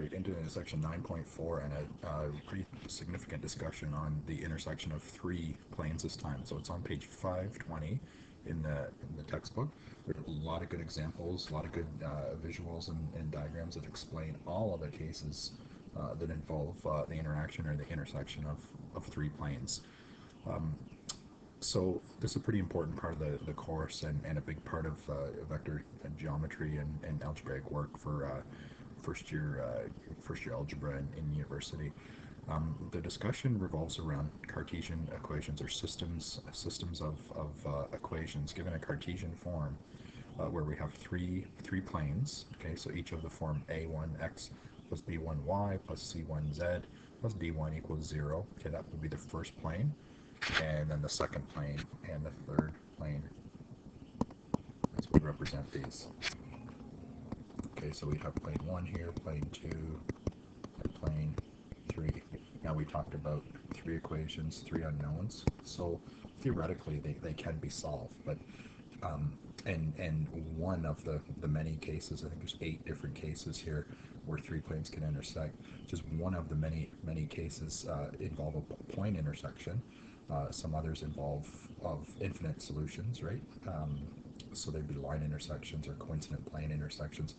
right into section 9.4 and a pretty significant discussion on the intersection of three planes this time. So it's on page 520 in the textbook. There are a lot of good examples, a lot of good visuals and diagrams that explain all of the cases that involve the interaction or the intersection of three planes. So this is a pretty important part of the course and a big part of vector geometry and algebraic work for first year algebra in university. The discussion revolves around Cartesian equations or systems of equations given a Cartesian form where we have three planes. Okay, so each of the form a1x plus b1y plus c1z plus d1 equals 0. Okay, that would be the first plane, and then the second plane and the third plane. This would represent these. Okay, so we have plane 1 here, plane 2, and plane 3. Now we talked about three equations, three unknowns, so theoretically they can be solved, but and one of the many cases, I think there's 8 different cases here where three planes can intersect. Just one of the many cases involve a point intersection. Some others involve infinite solutions, right? So they'd be line intersections or coincident plane intersections.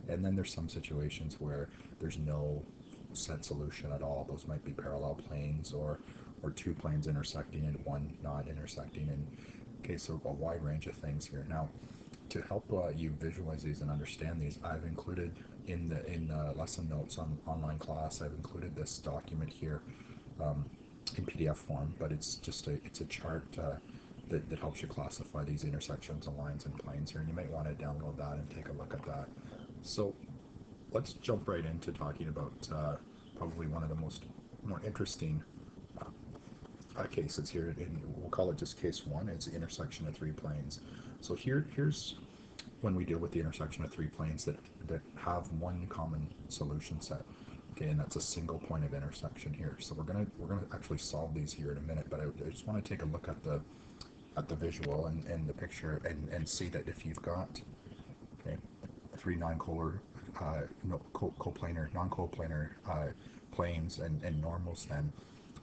And then there's some situations where there's no set solution at all. Those might be parallel planes or two planes intersecting and one not intersecting. And okay, so a wide range of things here. Now, to help you visualize these and understand these, I've included in the lesson notes on online class, I've included this document here in PDF form, but it's just a chart that helps you classify these intersections and lines and planes here, and you might want to download that and take a look at that. So let's jump right into talking about probably one of the more interesting cases here, and we'll call it just case 1. It's the intersection of three planes. So here's when we deal with the intersection of three planes that have one common solution set. Okay, and that's a single point of intersection here. So we're gonna actually solve these here in a minute, but I just want to take a look at the visual and the picture and see that if you've got three non-coplanar planes and normals, then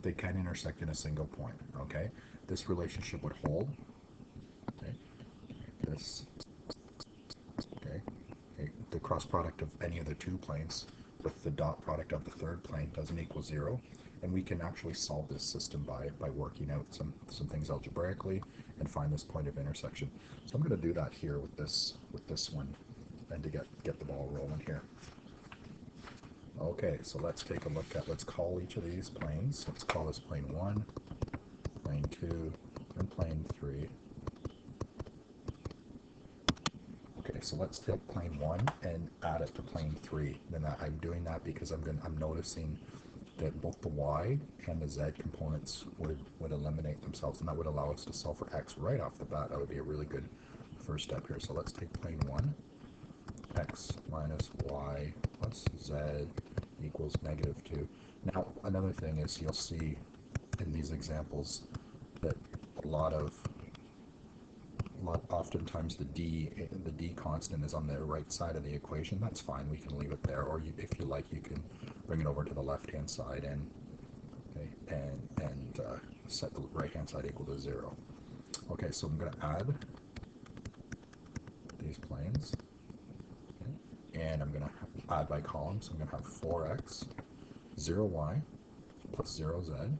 they can intersect in a single point. Okay, this relationship would hold. Okay, the cross product of any of the two planes with the dot product of the third plane doesn't equal 0, and we can actually solve this system by working out some things algebraically and find this point of intersection. So I'm going to do that here with this one, and to get the ball rolling here. Okay, so let's take a look at, let's call each of these planes. Let's call this plane 1, plane 2, and plane 3. Okay, so let's take plane 1 and add it to plane 3. Then I'm doing that because I'm noticing that both the y and the z components would eliminate themselves, and that would allow us to solve for x right off the bat. That would be a really good first step here. So let's take plane 1, x minus y plus z equals -2. Now, another thing is you'll see in these examples that oftentimes the d constant is on the right side of the equation. That's fine, we can leave it there, or if you like, you can bring it over to the left hand side and set the right hand side equal to 0. Okay, so I'm going to add these planes, and I'm going to add by column. So I'm going to have 4x 0y plus 0z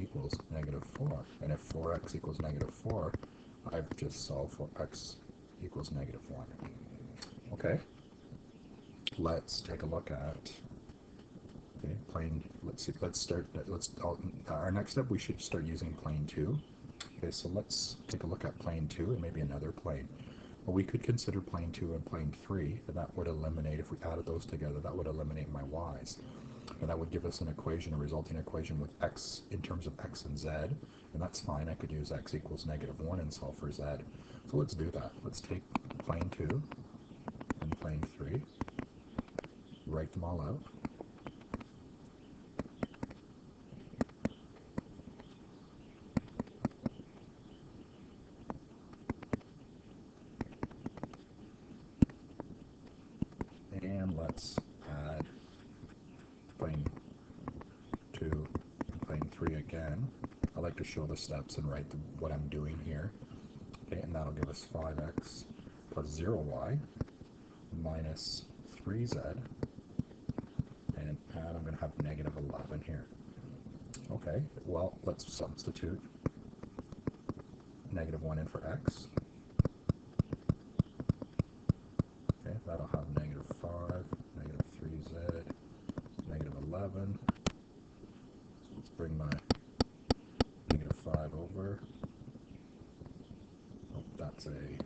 equals -4. And if 4x equals -4, I've just solved for x equals -1. Okay, let's take a look at plane. Our next step, we should start using plane 2. Okay, so let's take a look at plane 2 and maybe another plane. Well, we could consider plane 2 and plane 3, and that would eliminate, if we added those together, that would eliminate my y's. And that would give us a resulting equation with x in terms of x and z, and that's fine. I could use x equals -1 and solve for z. So let's do that. Let's take plane 2 and plane 3, write them all out. And let's add plane 2 and plane 3 again. I like to show the steps and write what I'm doing here. Okay, and that'll give us 5x plus 0y minus 3z, and I'm going to have negative 11 here. Okay, well, let's substitute negative 1 in for x. Okay, that'll have negative 5, negative 3z, negative 11. So let's bring my negative 5 over. Oh, that's a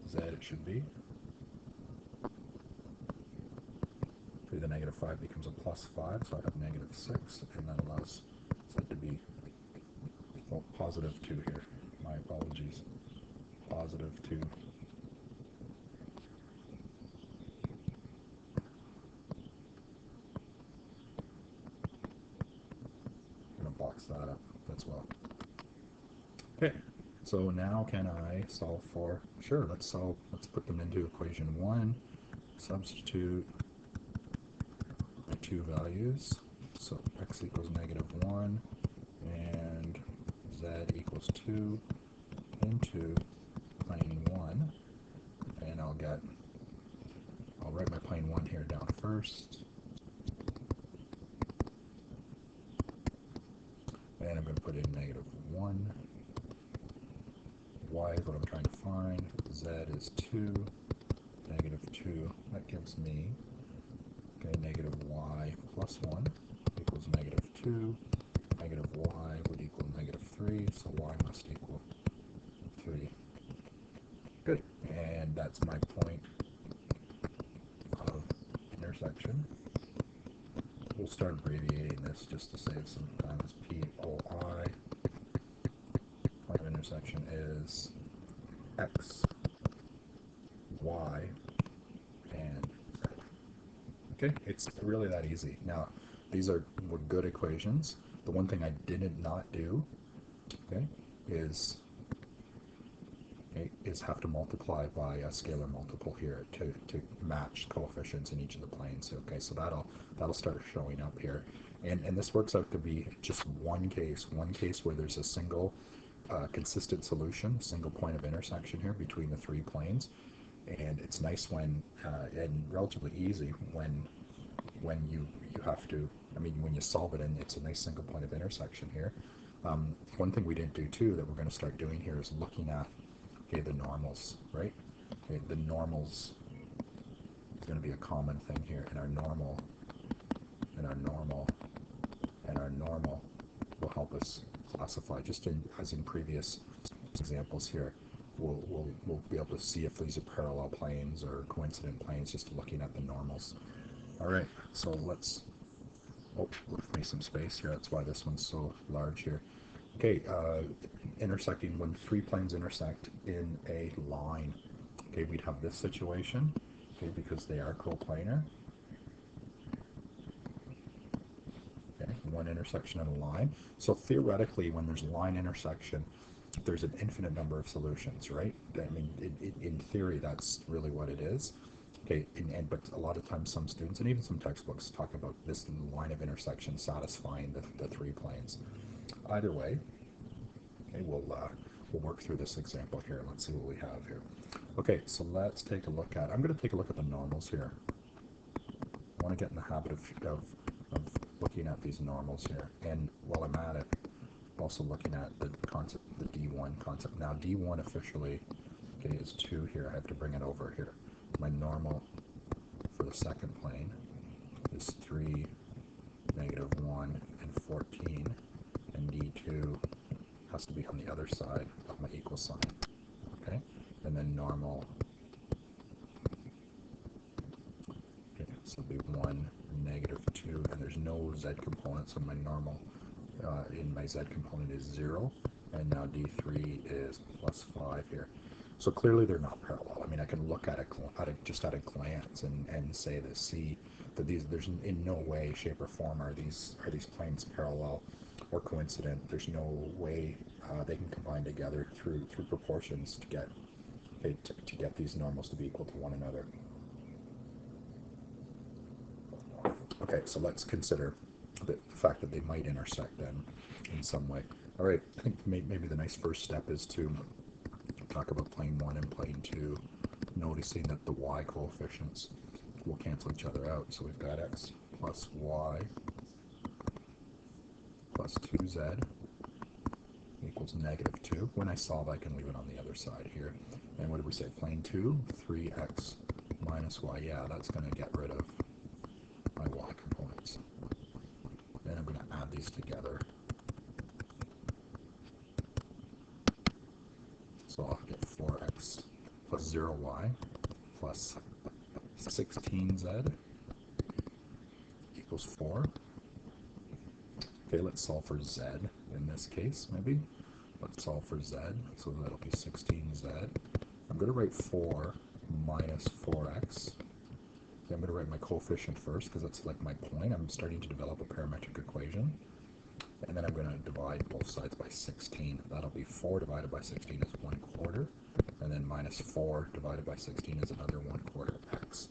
z, it should be. The negative 5 becomes a plus 5, so I have negative 6, and that allows z to be, well, positive 2 here. My apologies. Positive 2. I'm going to box that up as well. Okay, so now can I solve for, sure, let's put them into equation 1, substitute the two values, so x equals negative 1 and z equals 2 into plane 1, and I'll write my plane 1 here down first, and I'm going to put in negative 1. Y is what I'm trying to find. Z is 2, negative 2. That gives me, okay, negative y plus 1 equals negative 2. Negative y would equal negative 3, so y must equal 3. Good. And that's my point of intersection. We'll start abbreviating this just to save some time as POI. Point of intersection is x, y, and z. Okay, it's really that easy. Now, these were good equations. The one thing I did not do, okay, is have to multiply by a scalar multiple here to match coefficients in each of the planes. Okay, so that'll start showing up here, and this works out to be just one case where there's a single consistent solution, single point of intersection here between the three planes, and it's nice when and relatively easy when you have to, I mean, when you solve it and it's a nice single point of intersection here. One thing we didn't do too that we're going to start doing here is looking at, okay, the normals, right? Okay, the normals is going to be a common thing here, and our normal will help us classify. Just as in previous examples here, we'll be able to see if these are parallel planes or coincident planes just looking at the normals. All right, so let's leave me some space here. That's why this one's so large here. Okay, intersecting, when three planes intersect in a line, okay, we'd have this situation, okay, because they are coplanar. Okay, one intersection in a line. So theoretically, when there's a line intersection, there's an infinite number of solutions, right? I mean, in theory, that's really what it is. Okay, but a lot of times some students and even some textbooks talk about this line of intersection satisfying the three planes. Either way, okay, we'll work through this example here. Let's see what we have here. Okay, so let's take a look at, I'm going to take a look at the normals here. I want to get in the habit of looking at these normals here, and while I'm at it, also looking at the concept, the D1 concept. Now D1 officially, okay, is 2 here. I have to bring it over here. My normal for the second plane is 3, negative 1, and 14, and D2 has to be on the other side of my equal sign, okay? And then normal, okay, so it'll be 1, negative 2, and there's no z component, so my normal in my z component is 0, and now D3 is plus 5 here. So clearly they're not parallel. I mean, I can look at it just at a glance and say that, see that there's in no way, shape, or form are these planes parallel or coincident. There's no way they can combine together through proportions to get to get these normals to be equal to one another. Okay, so let's consider the fact that they might intersect then in some way. All right, I think maybe the nice first step is to talk about plane 1 and plane 2, noticing that the y coefficients will cancel each other out. So we've got x plus y plus 2z equals negative 2. When I solve, I can leave it on the other side here. And what did we say? Plane 2, 3x minus y. Yeah, that's going to get rid of my y components. Then I'm going to add these together. So I'll get 4x plus 0y plus 16z equals 4. Okay, let's solve for z in this case, maybe. Let's solve for z, so that'll be 16z. I'm going to write 4 minus 4x. Okay, I'm going to write my coefficient first, because that's like my point. I'm starting to develop a parametric equation. And then I'm going to divide both sides by 16. That'll be 4 divided by 16 is 1/4. And then minus 4 divided by 16 is another 1/4 x.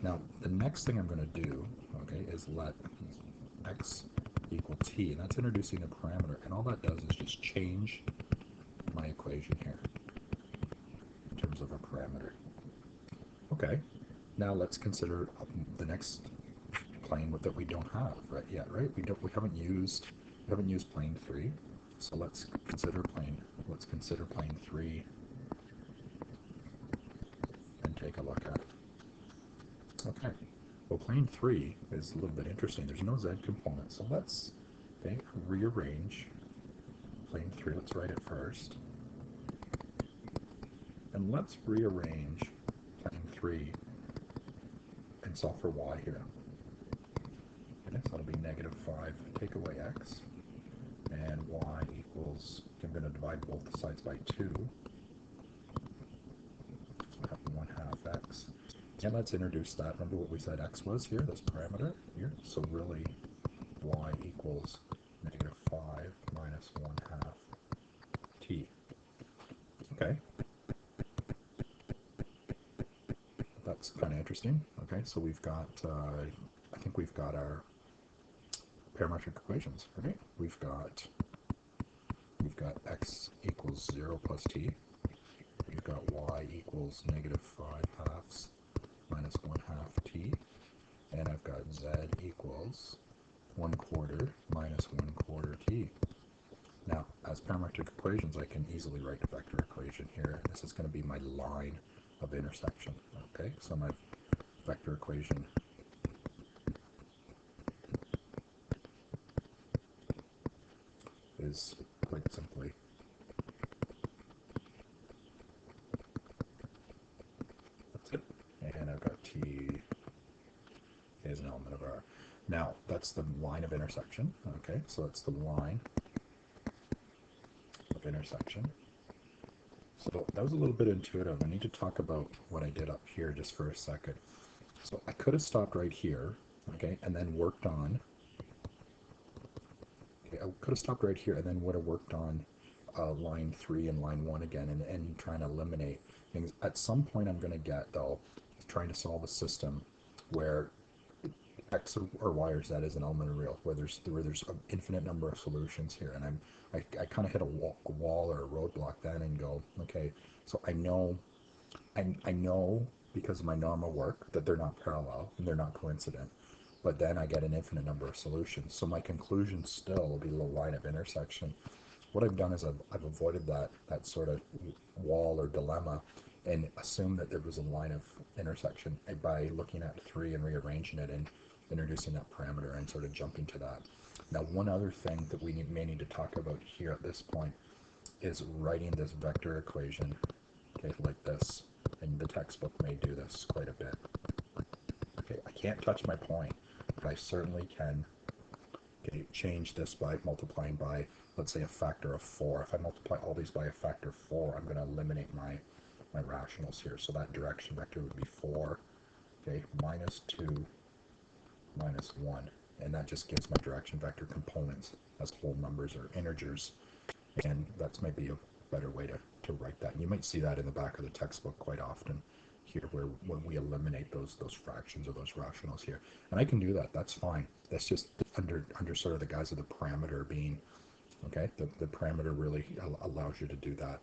Now, the next thing I'm going to do, okay, is let x equal t, and that's introducing a parameter, and all that does is just change my equation here in terms of a parameter. Okay, now let's consider the next plane that we don't have yet, right? We haven't used plane 3, so let's consider plane 3 and take a look at it. Okay. Well, plane 3 is a little bit interesting. There's no z component, so let's rearrange plane 3. Let's write it first. And let's rearrange plane 3 and solve for y here. Okay, so that'll be negative 5. Take away x. And y equals, I'm going to divide both sides by 2. So I have 1/2 x. And let's introduce that. Remember what we said x was here, this parameter here? So really, y equals negative 5 minus 1/2 t. Okay. That's kind of interesting. Okay, so we've got, I think we've got our parametric equations, right? We've got x equals 0 plus t. We've got y equals negative 5/2 minus 1/2 t. And I've got z equals 1/4 minus 1/4 t. Now, as parametric equations, I can easily write a vector equation here. This is going to be my line of intersection. Okay, so my vector equation is quite simply that's it. And I've got t is an element of R. Now, that's the line of intersection. Okay, so it's the line of intersection. So that was a little bit intuitive. I need to talk about what I did up here just for a second. So I could have stopped right here, okay, and then worked on, okay, I could have stopped right here and then would have worked on line 3 and line 1 again and trying to eliminate things. At some point I'm going to get, though, trying to solve a system where x or y or z is an element of real, where there's an infinite number of solutions here, and I kind of hit a wall or a roadblock then and go, okay, so I know because of my normal work that they're not parallel and they're not coincident, but then I get an infinite number of solutions. So my conclusion still will be the line of intersection. What I've done is I've avoided that sort of wall or dilemma and assumed that there was a line of intersection by looking at 3 and rearranging it and introducing that parameter and sort of jumping to that. Now, one other thing that we may need to talk about here at this point is writing this vector equation, okay, like this, and the textbook may do this quite a bit. Okay, I can't touch my point, but I certainly can, okay, change this by multiplying by, let's say, a factor of 4. If I multiply all these by a factor of 4, I'm going to eliminate my rationals here. So that direction vector would be 4, okay, minus 2, minus 1. And that just gives my direction vector components as whole numbers or integers. And that's maybe a better way to write that. And you might see that in the back of the textbook quite often. here where we eliminate those fractions or those rationals here. And I can do that. That's fine. That's just under sort of the guise of the parameter being, okay, the parameter really allows you to do that.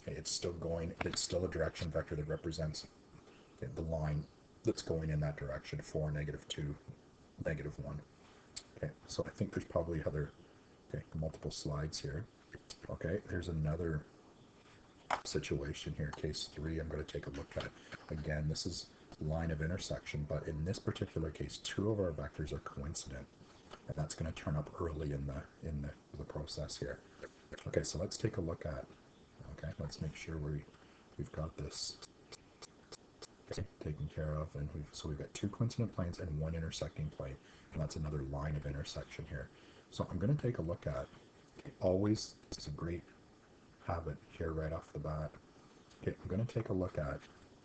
Okay, it's still a direction vector that represents, okay, the line that's going in that direction, 4, -2, -1. Okay, so I think there's probably other, okay, multiple slides here. Okay, there's another situation here, case 3, I'm going to take a look at. Again, this is line of intersection, but in this particular case, 2 of our vectors are coincident, and that's going to turn up early in the process here. Okay, so let's take a look at, okay, let's make sure we've got this taken care of, and we've got 2 coincident planes and 1 intersecting plane, and that's another line of intersection here. So I'm going to take a look at, okay, always, it's a great habit here right off the bat. Okay, I'm going to take a look at,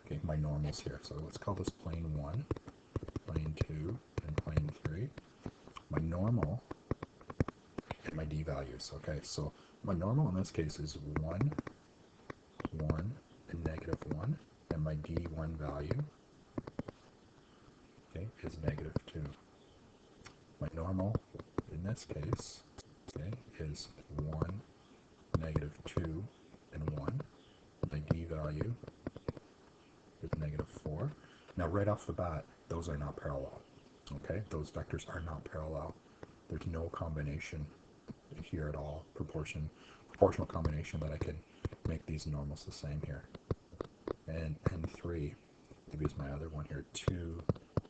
okay, my normals here. So let's call this plane 1, plane 2, and plane 3. My normal and my d values. Okay, so my normal in this case is 1, 1, and -1, and my d1 value, okay, is -2. My normal in this case, okay, is 1, -2, and 1. My d value is -4. Now, right off the bat, those are not parallel. Okay, those vectors are not parallel. There's no combination here at all, proportional combination that I can make these normals the same here. And 3, maybe it's my other one here, 2,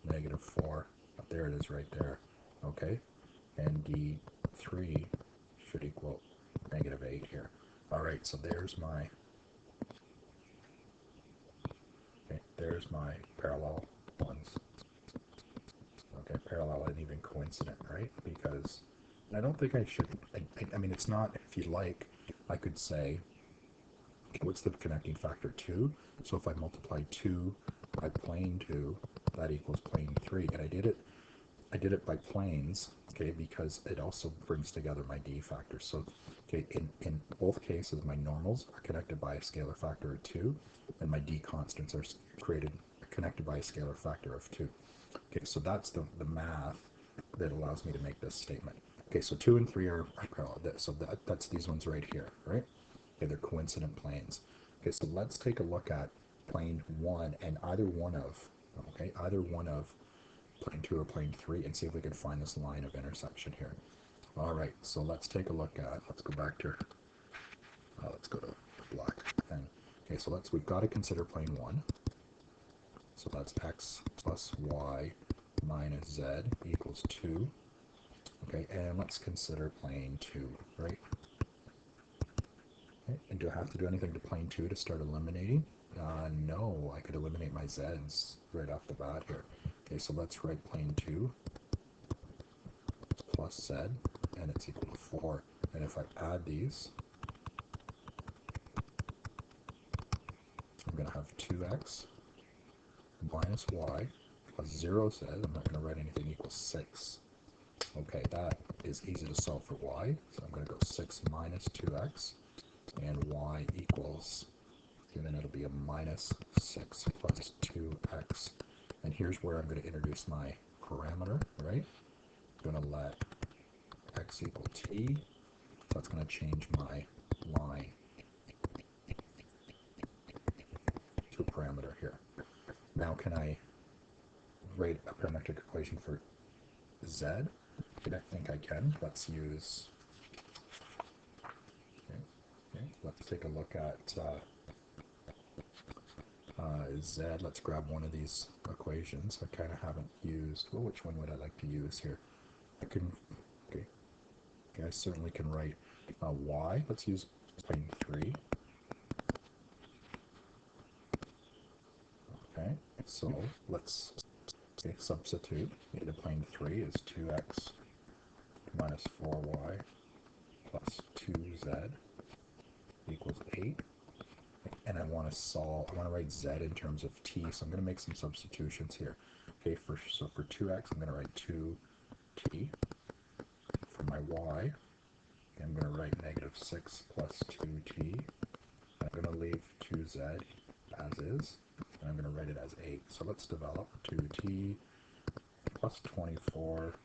-4. There it is right there. Okay, and d3 should equal -8 here. All right, so there's my parallel ones. Okay, parallel and even coincident, right? Because, and I don't think I should, I mean, it's not, if you like, I could say, what's the connecting factor? 2. So if I multiply 2 by plane 2, that equals plane 3. And I did it by planes, okay, because it also brings together my d factors. So, okay, in both cases, my normals are connected by a scalar factor of 2, and my d constants are connected by a scalar factor of 2. Okay, so that's the math that allows me to make this statement. Okay, so 2 and 3 are parallel. So that's these ones right here, right? Okay, they're coincident planes. Okay, so let's take a look at plane 1 and either one of plane 2 or plane 3 and see if we can find this line of intersection here. All right, so let's take a look at, let's go back to, let's go to black thing. Okay, so we've got to consider plane 1. So that's x plus y minus z equals 2. Okay, and let's consider plane 2, right? Okay, and do I have to do anything to plane 2 to start eliminating? No, I could eliminate my z's right off the bat here. Okay, so let's write plane 2 plus z, and it's equal to 4. And if I add these, I'm going to have 2x minus y plus 0 z. I'm not going to write anything equals 6. Okay, that is easy to solve for y. So I'm going to go 6 minus 2x, and y equals, and then it'll be a minus 6 plus 2x. And here's where I'm going to introduce my parameter, right? I'm going to let x equal t. That's going to change my line to a parameter here. Now can I write a parametric equation for z? I think I can. Let's use, let's take a look at z. Let's grab one of these equations. I kind of haven't used, well, which one would I like to use here? I can, okay, I certainly can write y. Let's use plane 3. Okay, so let's substitute into plane 3 is 2x minus 4y plus 2z equals 8. And I want to write z in terms of t, so I'm going to make some substitutions here. Okay, so for 2x, I'm going to write 2t. For my y, I'm going to write -6 plus 2t. I'm going to leave 2z as is. and I'm going to write it as 8. So let's develop 2t plus 24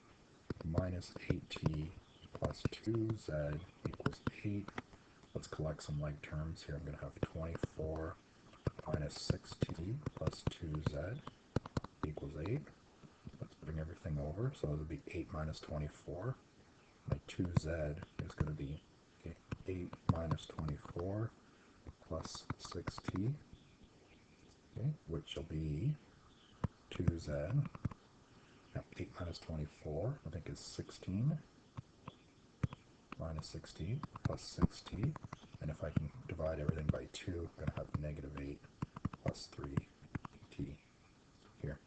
minus 8t plus 2z equals 8. Let's collect some like terms here. I'm going to have 24 minus 6t plus 2z equals 8. Let's bring everything over. So it would be 8 minus 24. My 2z is going to be 8 minus 24 plus 6t, which will be 2z. Now 8 minus 24, I think is 16, minus 16 plus 6t. And if I can divide everything by 2, I'm going to have negative 8 plus 3t here.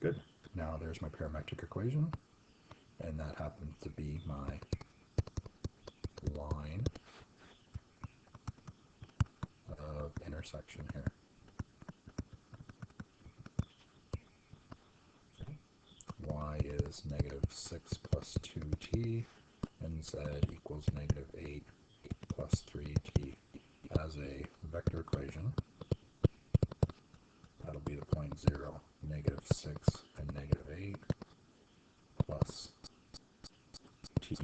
Good. Now there's my parametric equation, and that happens to be my line of intersection here. Y is negative 6 plus 2t, and z equals negative 8 plus 3t. As a vector equation, that'll be the point 0, negative 6 and negative 8 plus t,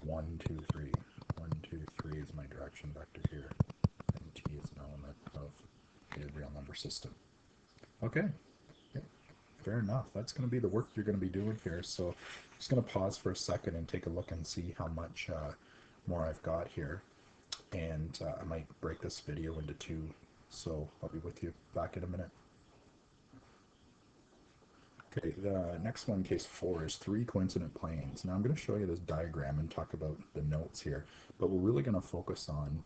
1, 2, 3. 1, 2, 3 is my direction vector here, and t is an element of a real number system. Okay. Fair enough. That's going to be the work you're going to be doing here. So I'm just going to pause for a second and take a look and see how much more I've got here. And I might break this video into 2. So I'll be with you back in a minute. Okay, the next one, case 4, is 3 coincident planes. Now I'm going to show you this diagram and talk about the notes here, but we're really going to focus on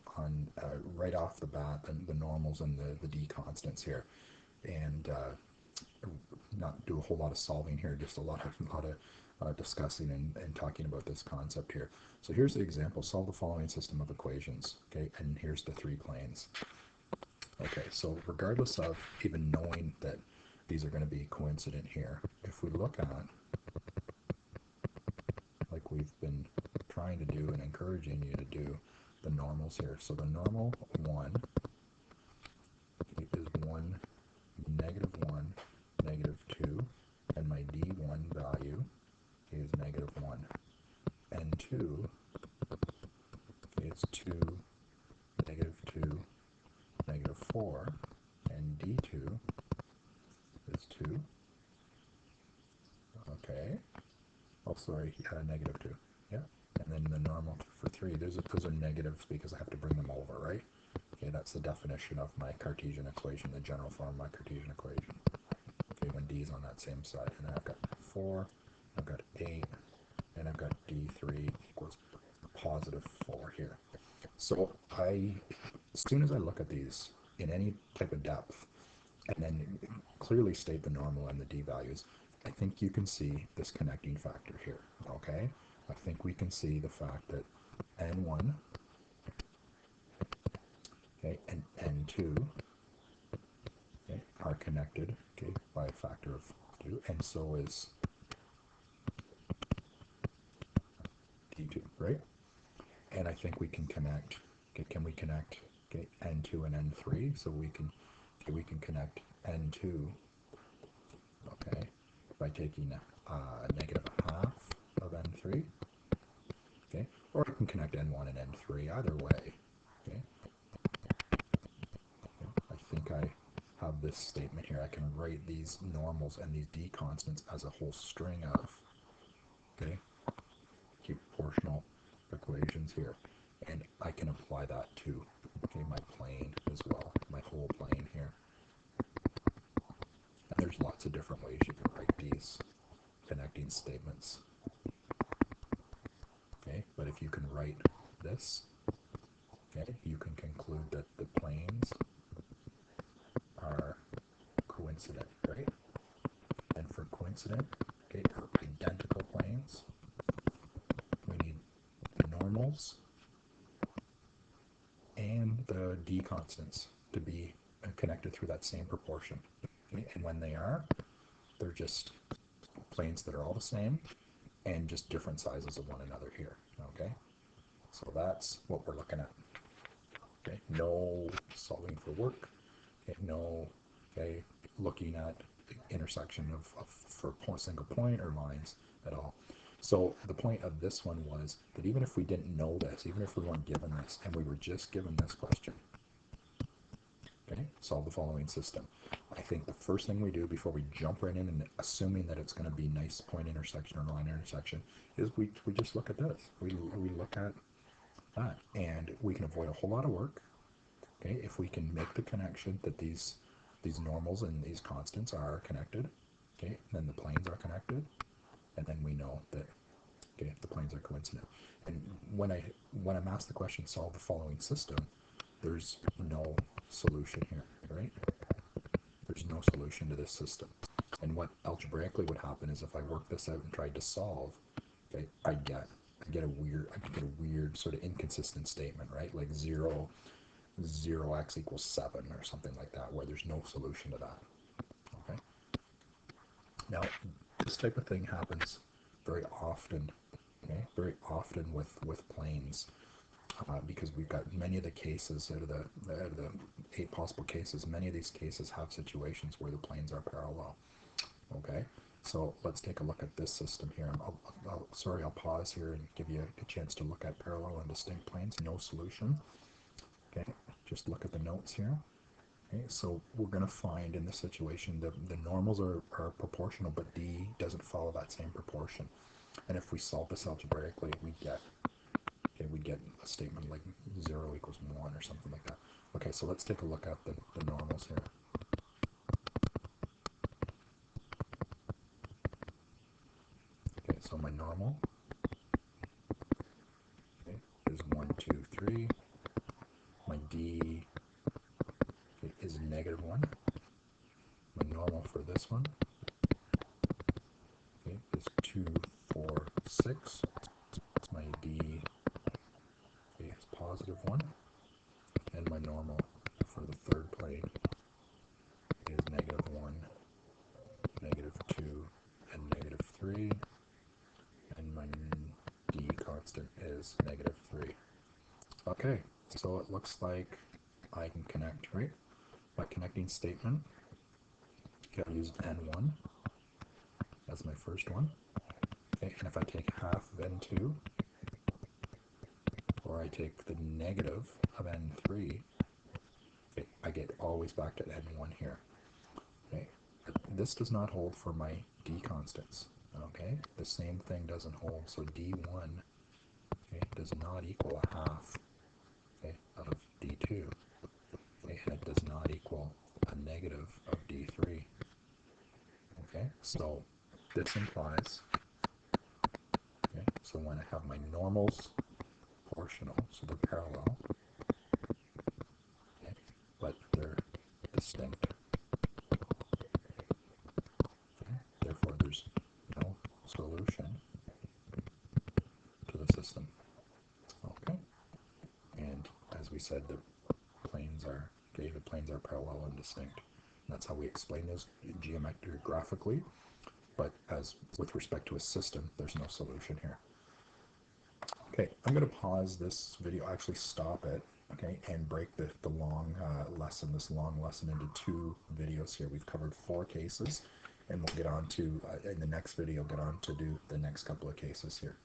right off the bat the normals and the d constants here, and not do a whole lot of solving here, just a lot of discussing and talking about this concept here. So here's the example: solve the following system of equations. Okay, and here's the 3 planes. Okay, so regardless of even knowing that these are going to be coincident here, if we look at, like we've been trying to do and encouraging you to do, the normals here. So the normal 1 is 1, negative 1, negative 2, and my d1 value is negative 1. N2 is 2, negative 2, negative 4, and d2 is 2. Okay. Oh, sorry, negative 2. Yeah. And then the normal for 3, those are negatives because I have to bring them over, right? Okay, that's the definition of my Cartesian equation, the general form of my Cartesian equation. Okay, when d is on that same side. And then I've got 4, I've got 8, and I've got d3 equals positive 4 here. So as soon as I look at these in any type of depth, and then clearly state the normal and the d values, I think you can see this connecting factor here, okay? I think we can see the fact that n1, okay, and n2, okay, are connected, okay, by a factor of 2, and so is d2, right? And I think we can connect, okay, can we connect, okay, n2 and n3? So we can connect n2, okay, by taking negative half of n3, okay, or I can connect n1 and n3, either way, okay. I think I have this statement here. I can write these normals and these d constants as a whole string of, okay, proportional equations here, and I can apply that to, okay, my plane as well, my whole plane here. And there's lots of different ways you can write these connecting statements. Okay, but if you can write this, okay, you can conclude that the planes are coincident, right? And for coincident, okay, for identical planes, we need the normals and the d constants to be connected through that same proportion. Okay? And when they are, they're just planes that are all the same and just different sizes of one another here. Okay, so that's what we're looking at. Okay, no solving for work. Okay, no Okay, looking at the intersection of for single point or lines at all. So the point of this one was that even if we didn't know this, even if we weren't given this, and we were just given this question, okay, solve the following system. I think the first thing we do before we jump right in and assuming that it's going to be nice point intersection or line intersection is we just look at this. We look at that, and we can avoid a whole lot of work. Okay, if we can make the connection that these normals and these constants are connected, okay, then the planes are connected, and then we know that, okay, the planes are coincident. And when I'm asked the question, solve the following system, there's no solution here, right? There's no solution to this system. And what algebraically would happen is if I work this out and tried to solve, okay, I get a weird sort of inconsistent statement, right? Like 0x equals 7 or something like that, where there's no solution to that. Okay. Now, this type of thing happens very often, okay, very often with planes, because we've got many of the cases out of the 8 possible cases. Many of these cases have situations where the planes are parallel. Okay, so let's take a look at this system here. I'll pause here and give you a chance to look at parallel and distinct planes. No solution. Okay, just look at the notes here. Okay, so we're going to find in this situation the normals are proportional, but D doesn't follow that same proportion. And if we solve this algebraically, we get a statement like 0 equals 1 or something like that. Okay, so let's take a look at the normals here. Okay, so my normal, okay, is 1, 2, 3. My D, okay, is -1. My normal for this one, okay, is 2, 4, 6. My D, okay, is +1. And my normal for the third plane is -1, -2, and -3. And my D constant is -3. Okay, so it looks like I can connect, right? My connecting statement, I used N1 as my first one. Okay, and if I take half of N2, or I take the negative of N3, okay, I get always back to N1 here. Okay, but this does not hold for my D constants. Okay, the same thing doesn't hold. So D1, okay, does not equal a half, okay, of D2. Okay, and it does not equal a negative of D3. Okay, so this implies, okay, so when I have my normals proportional, so they're parallel, okay, but they're distinct. Okay, therefore there's no solution to the system. Okay, and as we said, the planes are, okay, the planes are parallel and distinct. And that's how we explain those graphically. But as with respect to a system, there's no solution here. Okay, I'm going to pause this video, actually stop it, okay, and break the long lesson, this long lesson into 2 videos here. We've covered 4 cases, and we'll get on to, in the next video, get on to do the next couple of cases here.